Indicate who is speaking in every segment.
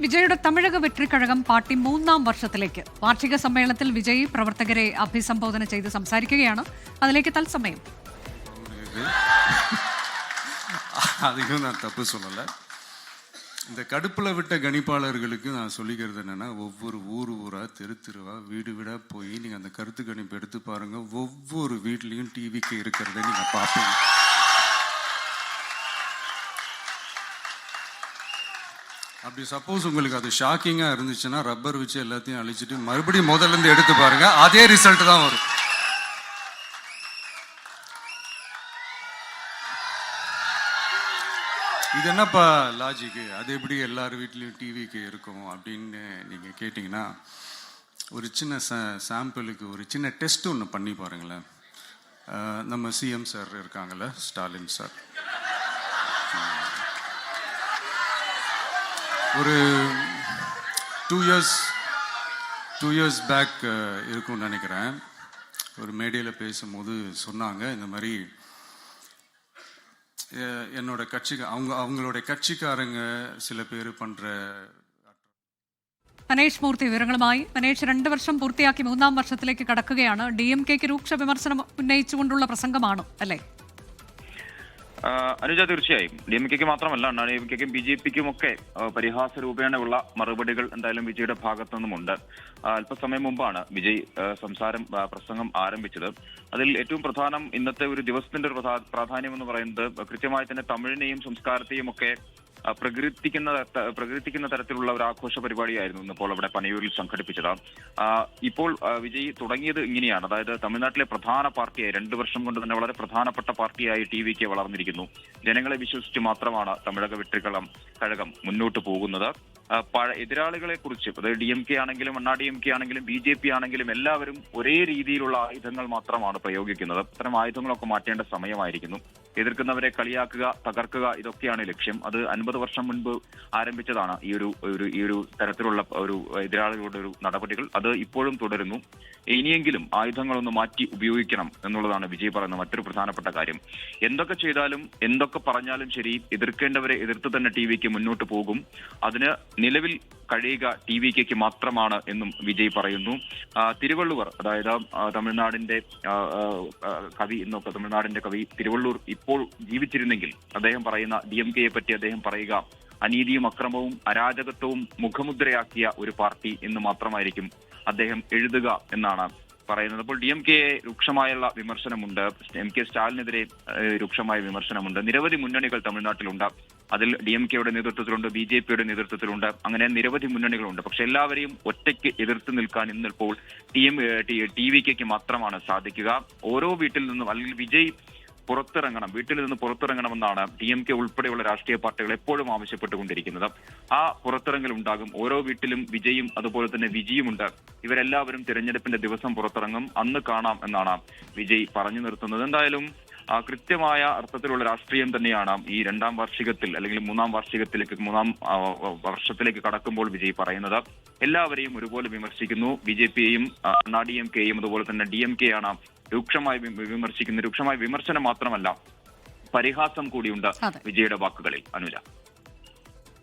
Speaker 1: വിജയുടെ തമിഴക വെട്രിക്കഴകം പാർട്ടി 3ാം വർഷത്തിലേക്ക്. വാർഷിക സമ്മേളനത്തിൽ വിജയ് പ്രവർത്തകരെ അഭിസംബോധന ചെയ്ത് സംസാരിക്കുകയാണ്. അതിലേക്ക് തത്സമയം.
Speaker 2: அதுக்கும் நான் தப்பு சொல்லலை. இந்த கடுப்பில் விட்ட கணிப்பாளர்களுக்கு நான் சொல்லிக்கிறது என்னென்னா, ஒவ்வொரு ஊராக தெருவா வீடு வீடாக போய் நீங்கள் அந்த கருத்து கணிப்பு எடுத்து பாருங்கள். ஒவ்வொரு வீட்லேயும் டிவிக்கு இருக்கிறத நீங்கள் பார்ப்பீங்க. அப்படி சப்போஸ் உங்களுக்கு அது ஷாக்கிங்காக இருந்துச்சுன்னா ரப்பர் வச்சு எல்லாத்தையும் அழிச்சிட்டு மறுபடியும் முதல்லேருந்து எடுத்து பாருங்கள், அதே ரிசல்ட் தான் வரும். இது என்னப்பா லாஜிக்கு, அது எப்படி எல்லார் வீட்லேயும் டிவிக்கு இருக்கும் அப்படின்னு நீங்கள் கேட்டிங்கன்னா, ஒரு சின்ன சாம்பிளுக்கு ஒரு சின்ன டெஸ்ட் ஒன்று பண்ணி பாருங்களேன். நம்ம சிஎம் சார் இருக்காங்கள்ல, ஸ்டாலின் சார், ஒரு 2 years பேக் இருக்கும்னு நினைக்கிறேன். ஒரு மேடையில் பேசும்போது சொன்னாங்க, இந்த மாதிரி என்னோட கட்சிக்கு அவங்களோட கட்சிக்காரங்க சில പേര് பண்ற.
Speaker 1: മനേഷ് മൂർത്തി വിവരങ്ങളുമായി. മനേഷ്, 2 വർഷം പൂർത്തിയാക്കി 3ാം വർഷത്തിലേക്ക് കടക്കുകയാണ്. DMKക്ക് രൂക്ഷ വിമർശനം ഉന്നയിച്ചുകൊണ്ടുള്ള പ്രസംഗമാണ് അല്ലേ?
Speaker 3: അനുജ, തീർച്ചയായും DMKക്ക് മാത്രമല്ല, DMKക്കും BJPക്കും ഒക്കെ പരിഹാസ രൂപേണയുള്ള മറുപടികൾ എന്തായാലും വിജയുടെ ഭാഗത്തു നിന്നുമുണ്ട്. അല്പസമയം മുമ്പാണ് വിജയ് പ്രസംഗം ആരംഭിച്ചത്. അതിൽ ഏറ്റവും പ്രധാനം, ഇന്നത്തെ ഒരു ദിവസത്തിന്റെ ഒരു പ്രാധാന്യം എന്ന് പറയുന്നത് കൃത്യമായി തന്നെ തമിഴിനെയും സംസ്കാരത്തെയും ഒക്കെ പ്രകീർത്തിക്കുന്ന തരത്തിലുള്ള ഒരു ആഘോഷ പരിപാടിയായിരുന്നു ഇന്നിപ്പോൾ അവിടെ പനയൂരിൽ സംഘടിപ്പിച്ചത്. ഇപ്പോൾ വിജയ് തുടങ്ങിയത് ഇങ്ങനെയാണ്. അതായത് തമിഴ്നാട്ടിലെ പ്രധാന പാർട്ടിയായി 2 വർഷം കൊണ്ട് തന്നെ വളരെ പ്രധാനപ്പെട്ട പാർട്ടിയായി TVK വളർന്നിരിക്കുന്നു. ജനങ്ങളെ വിശ്വസിച്ച് മാത്രമാണ് തമിഴക വെട്രിക്കഴകം മുന്നോട്ട് പോകുന്നത്. എതിരാളികളെ കുറിച്ച്, അതായത് DMK ആണെങ്കിലും DMK ആണെങ്കിലും BJP ആണെങ്കിലും എല്ലാവരും ഒരേ രീതിയിലുള്ള ആയുധങ്ങൾ മാത്രമാണ് പ്രയോഗിക്കുന്നത്. അത്തരം ആയുധങ്ങളൊക്കെ മാറ്റേണ്ട സമയമായിരിക്കുന്നു. എതിർക്കുന്നവരെ കളിയാക്കുക, തകർക്കുക, ഇതൊക്കെയാണ് ലക്ഷ്യം. അത് 50 വർഷം മുൻപ് ആരംഭിച്ചതാണ് ഈ ഒരു തരത്തിലുള്ള ഒരു എതിരാളികളുടെ ഒരു നടപടികൾ. അത് ഇപ്പോഴും തുടരുന്നു. ഇനിയെങ്കിലും ആയുധങ്ങളൊന്ന് മാറ്റി ഉപയോഗിക്കണം എന്നുള്ളതാണ് വിജയ് പറയുന്ന മറ്റൊരു പ്രധാനപ്പെട്ട കാര്യം. എന്തൊക്കെ ചെയ്താലും എന്തൊക്കെ പറഞ്ഞാലും ശരി, എതിർക്കേണ്ടവരെ എതിർത്ത് തന്നെ TVK മുന്നോട്ട് പോകും. അതിന് നിലവിൽ കഴിയുക TVKക്ക് മാത്രമാണ് എന്നും വിജയ് പറയുന്നു. തിരുവള്ളുവർ, അതായത് തമിഴ്നാടിന്റെ കവി തിരുവള്ളൂർ ഇപ്പോൾ ജീവിച്ചിരുന്നെങ്കിൽ അദ്ദേഹം പറയുന്ന DMKയെ പറ്റി അദ്ദേഹം പറയുക, അനീതിയും അക്രമവും അരാജകത്വവും മുഖമുദ്രയാക്കിയ ഒരു പാർട്ടി എന്ന് മാത്രമായിരിക്കും അദ്ദേഹം എഴുതുക എന്നാണ് പറയുന്നത്. അപ്പോൾ DMKയെ രൂക്ഷമായുള്ള വിമർശനമുണ്ട്. MK സ്റ്റാലിനെതിരെ രൂക്ഷമായ വിമർശനമുണ്ട്. നിരവധി മുന്നണികൾ തമിഴ്നാട്ടിലുണ്ട്. അതിൽ DMKയുടെ നേതൃത്വത്തിലുണ്ട്, BJPയുടെ നേതൃത്വത്തിലുണ്ട്. അങ്ങനെ നിരവധി മുന്നണികളുണ്ട്. പക്ഷെ എല്ലാവരെയും ഒറ്റയ്ക്ക് എതിർത്ത് നിൽക്കാൻ ഇന്നിപ്പോൾ TVKക്ക് മാത്രമാണ് സാധിക്കുക. ഓരോ വീട്ടിൽ നിന്നും, അല്ലെങ്കിൽ വിജയ് വീട്ടിൽ നിന്ന് പുറത്തിറങ്ങണമെന്നാണ് DMK ഉൾപ്പെടെയുള്ള രാഷ്ട്രീയ പാർട്ടികൾ എപ്പോഴും ആവശ്യപ്പെട്ടുകൊണ്ടിരിക്കുന്നത്. ആ പുറത്തിറങ്ങൽ ഉണ്ടാകും. ഓരോ വീട്ടിലും വിജയും അതുപോലെ തന്നെ വിജിയുമുണ്ട്. ഇവരെല്ലാവരും തിരഞ്ഞെടുപ്പിന്റെ ദിവസം പുറത്തിറങ്ങും. അന്ന് കാണാം എന്നാണ് വിജയ് പറഞ്ഞു നിർത്തുന്നത്. എന്തായാലും കൃത്യമായ അർത്ഥത്തിലുള്ള രാഷ്ട്രീയം തന്നെയാണ് ഈ 2ാം വാർഷികത്തിൽ, അല്ലെങ്കിൽ 3ാം വർഷത്തിലേക്ക് കടക്കുമ്പോൾ വിജയ് പറയുന്നത്. എല്ലാവരെയും ഒരുപോലെ വിമർശിക്കുന്നു. BJPയെയും DMKയെയും അതുപോലെ തന്നെ DMKയാണ് രൂക്ഷമായി വിമർശിക്കുന്നത്. രൂക്ഷമായ വിമർശനം മാത്രമല്ല, പരിഹാസം കൂടിയുണ്ട് വിജയുടെ വാക്കുകളിൽ. അനുജ,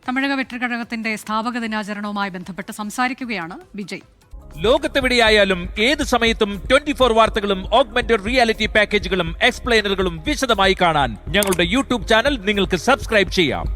Speaker 1: തമിഴക വെട്രിക്കഴകത്തിന്റെ സ്ഥാപക ദിനാചരണവുമായി ബന്ധപ്പെട്ട് സംസാരിക്കുകയാണ് വിജയ്.
Speaker 4: ലോകത്തെവിടെയായാലും ഏത് സമയത്തും 24 വാർത്തകളും ഓഗ്മെന്റഡ് റിയാലിറ്റി പാക്കേജുകളും എക്സ്പ്ലെയിനറുകളും വിശദമായി കാണാൻ ഞങ്ങളുടെ YouTube ചാനൽ നിങ്ങൾക്ക് സബ്സ്ക്രൈബ് ചെയ്യാം.